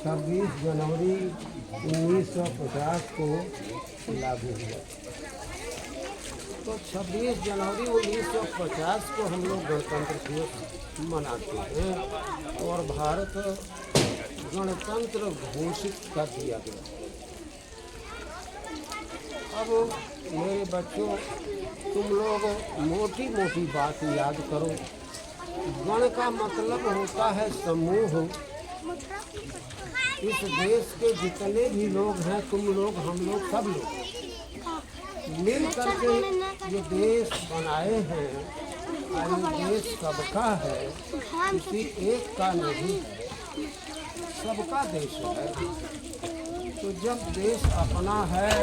26 जनवरी 1950 को लागू हुआ। तो 26 जनवरी 1950 को हम लोग गणतंत्र दिवस मनाते हैं और भारत गणतंत्र घोषित कर दिया गया। अब मेरे बच्चों, तुम लोग मोटी मोटी बात याद करो। गण का मतलब होता है समूह। इस देश के जितने भी लोग हैं, तुम लोग, हम लोग, सब लोग मिल करके ये देश बनाए हैं। और ये देश सबका है, किसी एक का नहीं है, सबका देश है। तो जब देश अपना है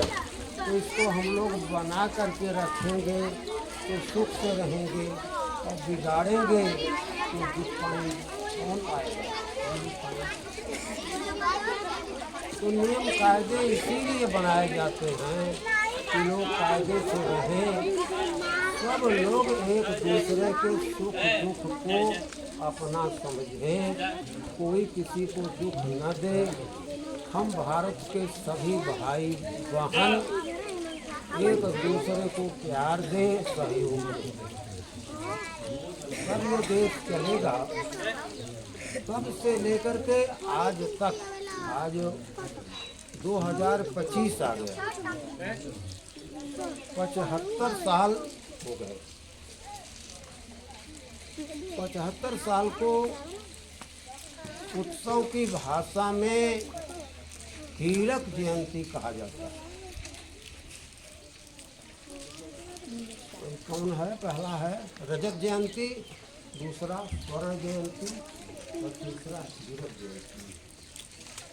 तो इसको हम लोग बना करके रखेंगे तो सुख से रहेंगे, और बिगाड़ेंगे तो दुष्पानी कौन आएगा? तो नियम कायदे इसीलिए बनाए जाते हैं कि लोग कायदे से रहें, सब लोग एक दूसरे के सुख दुख को अपना समझें, कोई किसी को दुख न दे। हम भारत के सभी भाई बहन एक दूसरे को प्यार दें, सहयोग दें, तब ये देश चलेगा। तब से लेकर के आज तक, आज 2025 आ गया, 75 साल हो गए। 75 साल को उत्सव की भाषा में हीरक जयंती कहा जाता है। कौन है? पहला है रजत जयंती, दूसरा स्वर्ण जयंती और तीसरा हीरक जयंती।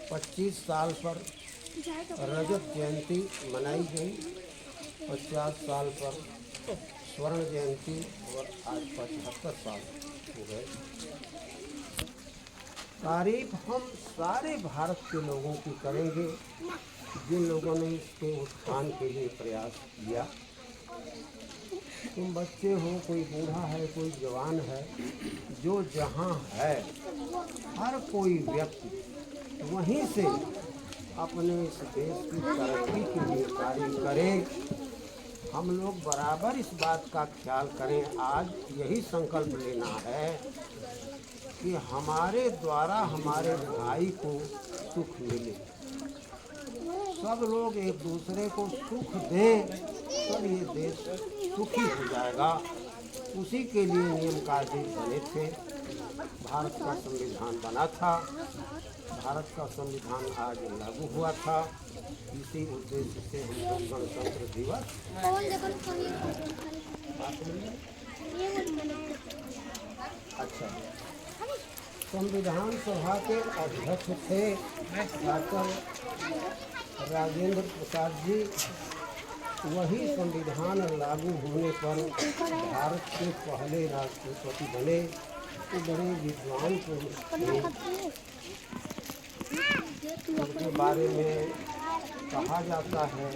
25 साल पर रजत जयंती मनाई गई, 50 साल पर स्वर्ण जयंती और आज 75 साल हो गए। तारीफ हम सारे भारत के लोगों की करेंगे जिन लोगों ने इसके उत्थान के लिए प्रयास किया। तुम बच्चे हो, कोई बूढ़ा है, कोई जवान है, जो जहाँ है, हर कोई व्यक्ति वहीं से अपने इस देश की तरक्की के लिए कार्य करे। हम लोग बराबर इस बात का ख्याल करें। आज यही संकल्प लेना है कि हमारे द्वारा हमारे भाई को सुख मिले, सब लोग एक दूसरे को सुख दें, तब ये देश सुखी हो जाएगा। उसी के लिए नियम कायदे बने थे। भारत का संविधान बना था, भारत का संविधान आज लागू हुआ था। इसी उद्देश्य से हम लोग गणतंत्र दिवस। अच्छा, संविधान सभा के अध्यक्ष थे डॉक्टर राजेंद्र प्रसाद जी। वही संविधान लागू होने पर भारत के पहले राष्ट्रपति बने। वो बड़े विद्वान पुरुष थे। उनके बारे में कहा जाता है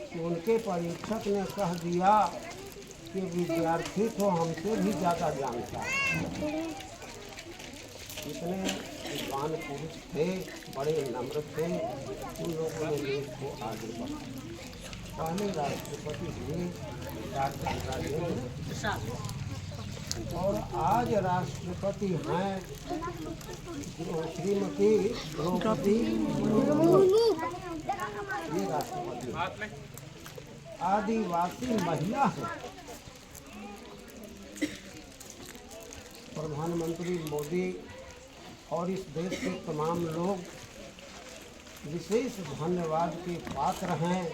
कि उनके परीक्षक ने कह दिया कि विद्यार्थी तो हमसे भी ज़्यादा जानता है। इतने विद्वान पुरुष थे, बड़े नम्र थे। उन लोगों ने देश को आगे बढ़ाया। पहले राष्ट्रपति हुए डॉक्टर राजेंद्र प्रसाद, और आज राष्ट्रपति हैं श्रीमती द्रौपदी मुर्मू। ये राष्ट्रपति आदिवासी महिला है। प्रधानमंत्री मोदी और इस देश के तमाम लोग विशेष धन्यवाद के पात्र हैं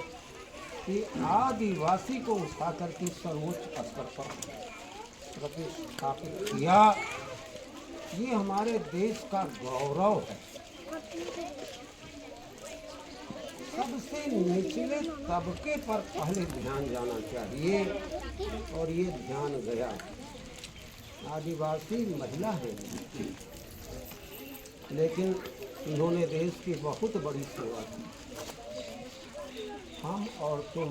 कि आदिवासी को उठाकर के सर्वोच्च स्तर पर प्रतिष्ठापित किया। ये हमारे देश का गौरव है। सबसे निचले तबके पर पहले ध्यान जाना चाहिए, और ये ध्यान गया। आदिवासी महिला है, लेकिन इन्होंने देश की बहुत बड़ी सेवा की। हम और तुम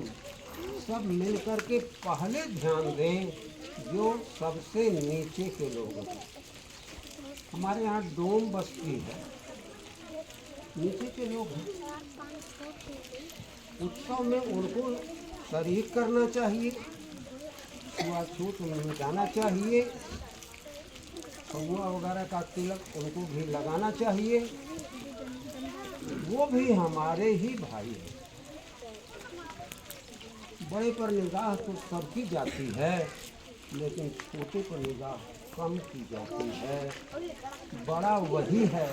सब मिलकर के पहले ध्यान दें जो सबसे नीचे के लोग हैं। हमारे यहाँ डोम बस्ती है, नीचे के लोग हैं। उत्सव में उनको शरीक करना चाहिए, छुआछूत मिटाना चाहिए, फगुआ वगैरह का तिलक उनको भी लगाना चाहिए। वो भी हमारे ही भाई हैं। बड़े पर निगाह तो सबकी जाती है, लेकिन छोटे पर निगाह कम की जाती है। बड़ा वही है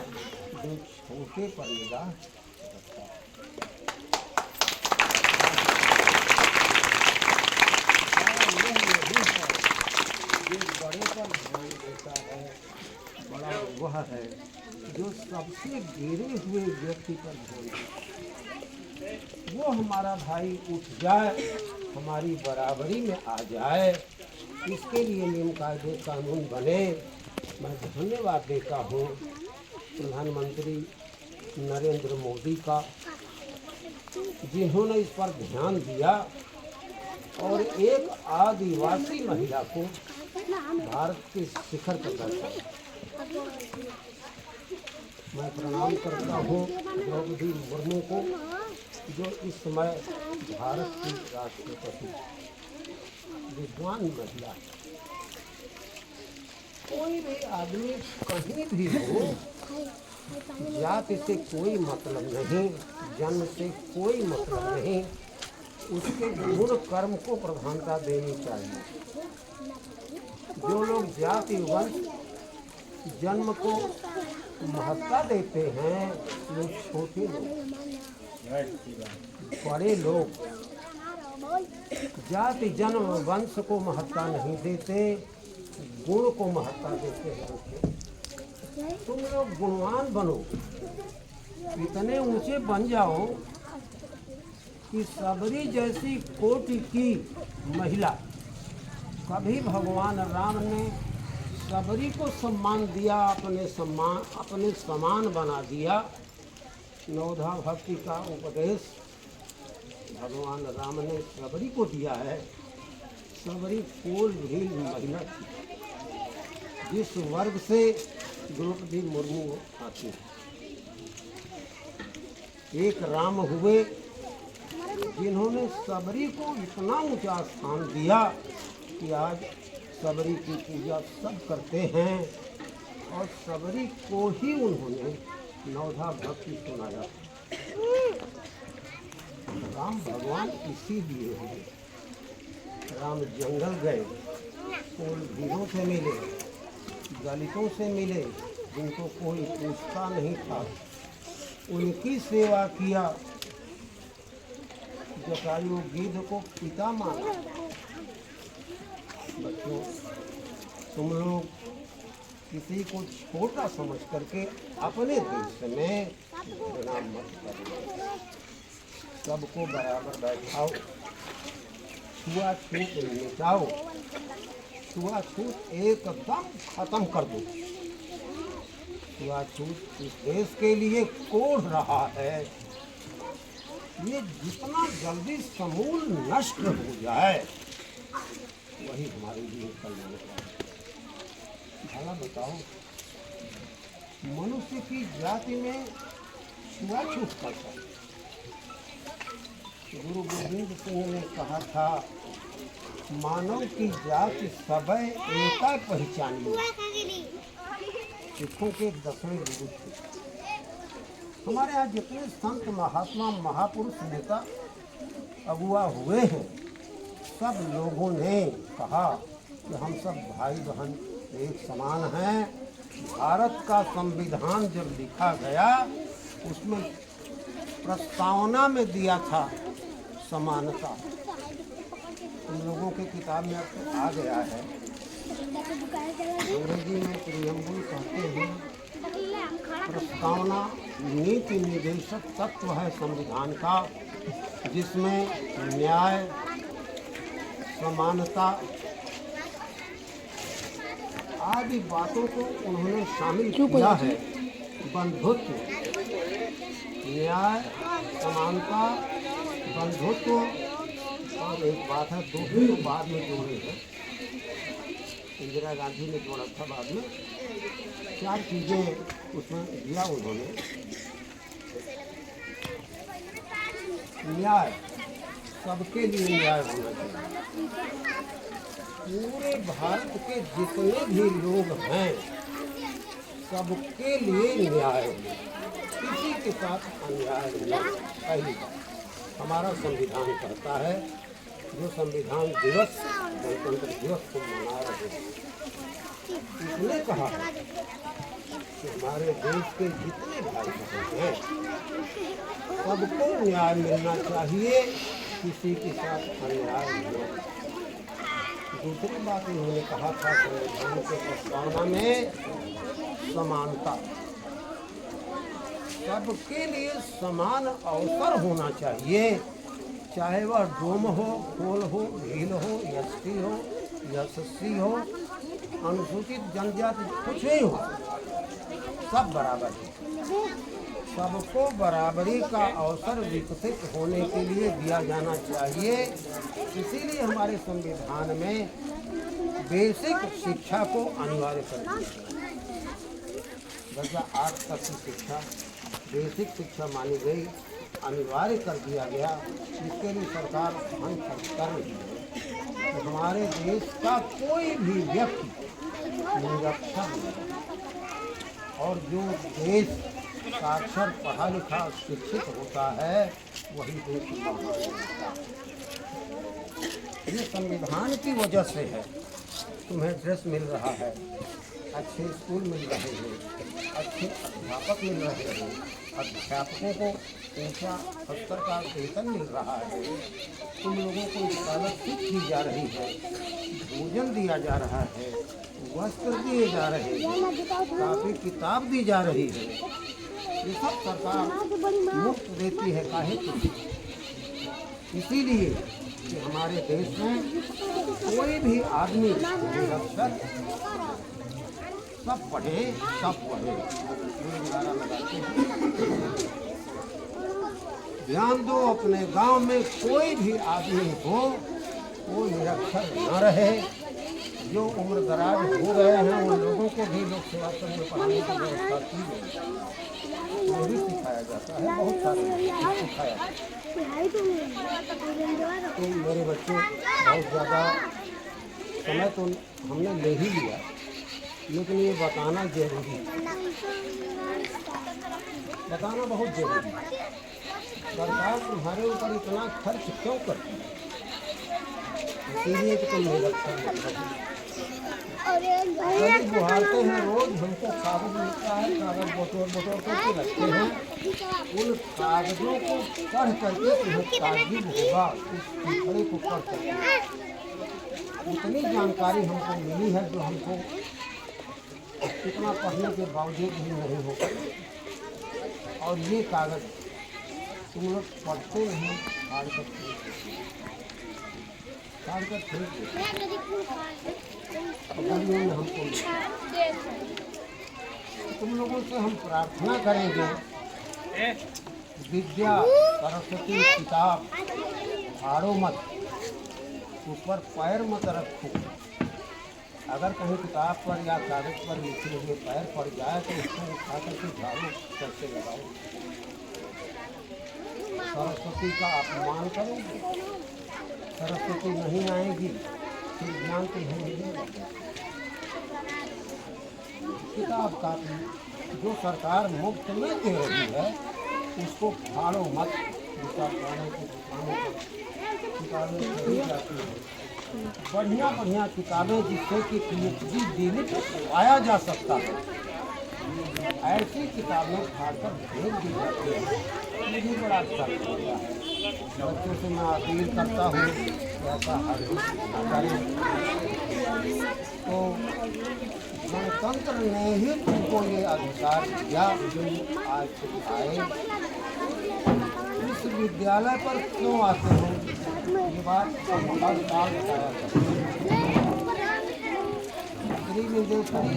जो छोटे पर निगाह रखता है। जो बड़े पर ध्यान देता है, बड़ा वह है जो सबसे गिरे हुए व्यक्ति पर ध्यान देता है। वो हमारा भाई उठ जाए, हमारी बराबरी में आ जाए, इसके लिए नियम कायदे कानून बने। मैं धन्यवाद देता हूँ प्रधानमंत्री नरेंद्र मोदी का, जिन्होंने इस पर ध्यान दिया और एक आदिवासी महिला को भारत के शिखर पर बैठाया। मैं प्रणाम करता हूँ द्रौपदी मुर्मू को, जो इस समय भारत की राष्ट्रपति विद्वान महिला। कोई भी आदमी कहीं भी हो, जाति से कोई मतलब नहीं, जन्म से कोई मतलब नहीं, उसके गुण कर्म को प्रधानता देनी चाहिए। जो लोग जाति वंश जन्म को महत्ता देते हैं, वो छोटे लोग। बड़े लोग जाति जन्म वंश को महत्ता नहीं देते, गुण को महत्ता देते हैं। तुम लोग गुणवान बनो, इतने ऊंचे बन जाओ कि सबरी जैसी कोटि की महिला। कभी भगवान राम ने सबरी को सम्मान दिया, अपने समान बना दिया। नवधा भक्ति का उपदेश भगवान राम ने सबरी को दिया है। सबरी कोल भी महिला थी, जिस वर्ग से द्रौपदी मुर्मू आती है। एक राम हुए जिन्होंने सबरी को इतना ऊंचा स्थान दिया कि आज सबरी की पूजा सब करते हैं, और सबरी को ही उन्होंने नवधा भक्ति सुनाया। राम भगवान इसीलिए है। राम जंगल गए, कोल वीरों से मिले, दलितों से मिले, जिनको कोई पूछता नहीं था, उनकी सेवा किया। जटायु गिद्ध को पिता माना। बच्चों, तुम लोग किसी को छोटा समझ करके अपने देश में बदनाम मत करो। सबको बराबर बैठाओ, छुआछूत मिटाओ, छुआछूत एकदम खत्म कर दो। छुआछूत इस देश के लिए कोढ़ रहा है। ये जितना जल्दी समूल नष्ट हो जाए, वही हमारे लिए कल्याण है। भला बताओ, मनुष्य की जाति में छुआछूत कैसा? गुरु गोविंद सिंह ने कहा था, मानव की जाति सबय एका पहचानी। सिखों के 10वें गुरु थे। हमारे यहाँ जितने संत महात्मा महापुरुष नेता अगुआ हुए हैं, सब लोगों ने कहा कि हम सब भाई बहन एक समान हैं। भारत का संविधान जब लिखा गया, उसमें प्रस्तावना में दिया था समानता। तुम लोगों के किताब में अब आ गया है। अंग्रेजी में प्रियम्बल कहते हैं, प्रस्तावना नीति निर्देशक तत्व है संविधान का, जिसमें न्याय, समानता आदि बातों को उन्होंने शामिल किया है। बंधुत्व, न्याय, समानता, बंधुत्व, और एक बात है, दो तो बाद में जोड़े हैं, इंदिरा गांधी ने जोड़ा था बाद में। 4 चीज़ें उसमें दिया उन्होंने। न्याय, सबके लिए न्याय होना चाहिए। पूरे भारत के जितने भी लोग हैं सबके लिए न्याय हो, किसी के साथ अन्याय नहीं। पहली बात हमारा संविधान कहता है, जो संविधान दिवस गणतंत्र दिवस को मना रहे हैं, उसने कहा है कि हमारे देश के जितने भाई बहन हैं सबको न्याय मिलना चाहिए, किसी के साथ अन्याय नहीं। दूसरी बात उन्होंने कहा था संविधान के प्रस्तावना में समानता, सबके लिए समान अवसर होना चाहिए, चाहे वह डोम हो, कोल हो, भील हो, एसटी हो, एससी हो, अनुसूचित जनजाति, कुछ नहीं हो, सब बराबर है। सबको बराबरी का अवसर विकसित होने के लिए दिया जाना चाहिए। इसीलिए हमारे संविधान में बेसिक शिक्षा को अनिवार्य कर दिया, दर्जा 8 तक की शिक्षा बेसिक शिक्षा मानी गई, अनिवार्य कर दिया गया। इसके लिए सरकार ध्यान कर रही है कि हमारे देश का कोई भी व्यक्ति निरक्षर नहीं, और जो देश साक्षर पढ़ा लिखा शिक्षित होता है वही देश महान होता है। ये संविधान की वजह से है। तुम्हें ड्रेस मिल रहा है, अच्छे स्कूल मिल रहे हैं, अच्छे अध्यापक मिल रहे हैं, अध्यापकों को ऊंचा स्तर का वेतन मिल रहा है, तुम लोगों को स्कॉलरशिप दी जा रही है, भोजन दिया जा रहा है, वस्त्र दिए जा रहे हैं, काफी किताब दी जा रही है। ये सब सरकार मुफ्त देती है, काहे की? इसीलिए कि हमारे देश में कोई भी आदमी निरक्षर, सब पढ़े सब पढ़े। ध्यान दो, अपने गांव में कोई भी आदमी हो वो निरक्षर न रहे। जो उम्र दराज हो गए हैं उन लोगों को भी लोग सेवा करने पढ़ाने की व्यवस्था की गई, वो भी सिखाया जाता है, बहुत सारे सिखाया जाता है। तो मेरे बच्चे बहुत ज़्यादा समय तो हमने ले ही लिया, लेकिन ये बताना जरूरी है, बताना बहुत जरूरी है। सरकार तुम्हारे ऊपर इतना खर्च क्यों करती है? इसीलिए कि तुम निरक्षर गरीब बुहारते हैं, रोज हमको कागज मिलता है, कागज बटोर करके रखते हैं, उन कागजों को पढ़ करके तुम्हें ताजुब होगा, उस खड़े को पढ़ करके इतनी जानकारी हमको मिली है जो हमको कितना पढ़ने के बावजूद भी नहीं हो पाता। और ये कागज तुम लोग पढ़ते नहीं, फाड़ कर हमको तुम लोगों से हम प्रार्थना करेंगे, विद्या सरस्वती किताब फाड़ो मत, ऊपर पैर मत रखो। अगर कहीं किताब पर या कागज पर लिखे हुए पैर पड़ जाए तो उसको उठा करके झाड़ू कैसे लगाओ। सरस्वती का अपमान करोगे, सरस्वती नहीं आएगी, फिर ज्ञान तुम्हें मिलेगा। किताब कापी जो सरकार मुफ्त में दे रही है उसको फाड़ो मत। पुराने की दुकानों पर किताबें खरीदी जाती हैं, बढ़िया बढ़िया किताबें जिससे कि पीएचडी डिग्री पाया जा सकता है, ऐसी किताबें खाकर भेज दी जाती है। मुझे बड़ा अच्छा लगता है। बच्चों से मैं अपील करता हूँ ऐसा हर करें। तो गणतंत्र ने ही तुमको ये अधिकार दिया जो आज सिखाए। इस विद्यालय पर क्यों आते हो ये बात हम हर साल बताया करते हैं। त्रिविंदेश्वरी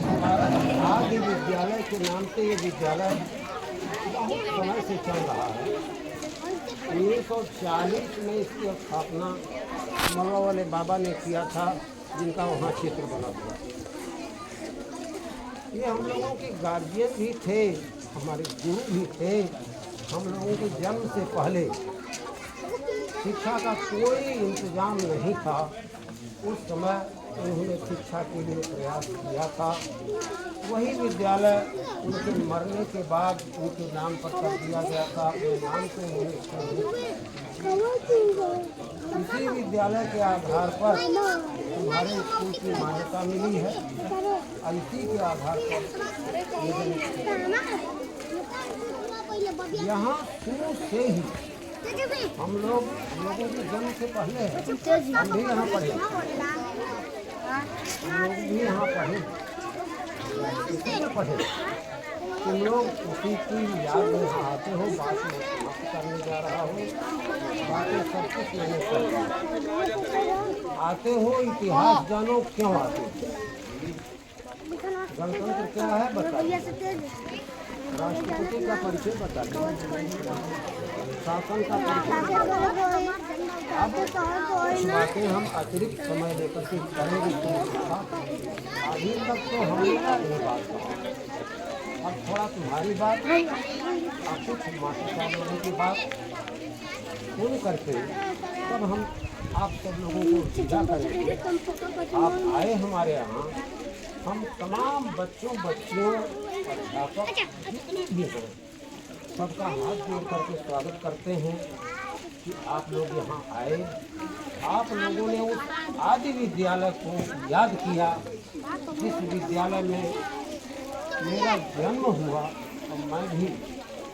आदि विद्यालय के नाम से ये विद्यालय बहुत समय से चल रहा है। 1940 में इसकी स्थापना मरवा वाले बाबा ने किया था, जिनका वहाँ क्षेत्र बना हुआ। ये हम लोगों के गार्जियन भी थे, हमारे गुरु भी थे। हम लोगों के जन्म से पहले शिक्षा का कोई इंतजाम नहीं था। उस समय उन्होंने शिक्षा के लिए प्रयास किया था। वही विद्यालय उनके मरने के बाद उनके नाम पर कर दिया गया था। अपने नाम से उन्होंने इसी विद्यालय के आधार पर तुम्हारे स्कूल की मान्यता मिली है और इसी के आधार पर यहाँ शुरू से ही हम लोगों के जन्म से पहले हम भी यहाँ पढ़े, हम लोग भी यहाँ पढ़े, इसी में पढ़े। तुम लोग उसी की याद में आते हो। बात में समाप्त करने जा रहा हूँ। बातें सब कुछ मैंने कर आते हो। इतिहास जानो क्यों आते हो। गणतंत्र क्या है बताइए। राष्ट्रपति का परिचय बताइए। शासन का परिचय। अब बातें हम अतिरिक्त समय लेकर के करेंगे। अभी तक तो हमने ये बात कही। अब थोड़ा तुम्हारी बात और कुछ माता लोगों की बात सुन करके तब हम आप सब लोगों को विदा करेंगे। आप आए हमारे यहाँ। हम तमाम बच्चों बच्चियों अध्यापक जितने भी हैं सबका हाथ जोड़ करके स्वागत करते हैं कि आप लोग यहाँ आए। आप लोगों ने उस आदि विद्यालय को याद किया जिस विद्यालय में मेरा जन्म हुआ और मैं भी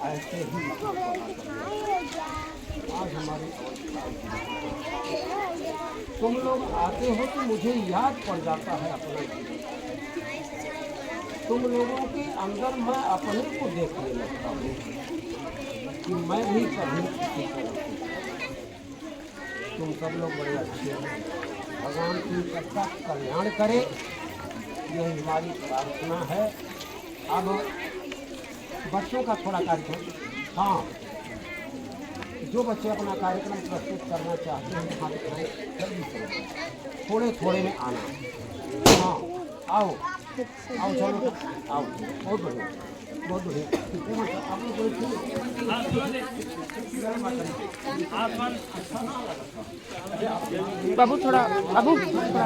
ऐसे ही आज हमारी तुम लोग आते हो तो मुझे याद पड़ जाता है अपना जीवन। तुम लोगों के अंदर मैं अपने को देखने लगता हूँ कि मैं भी कभी किसी तरह से। तुम सब लोग बड़े अच्छे हैं। भगवान की सबका कल्याण करे, यही हमारी प्रार्थना है। अब बच्चों का थोड़ा कार्यक्रम, हाँ, जो बच्चे अपना कार्यक्रम प्रस्तुत करना चाहते हैं हाथ उठाएं, जल्दी से थोड़े थोड़े में आना। हाँ आओ आओ, चलो आओ। बहुत बढ़िया, बहुत बढ़िया। आप लोग बाबू थोड़ा, बाबू थोड़ा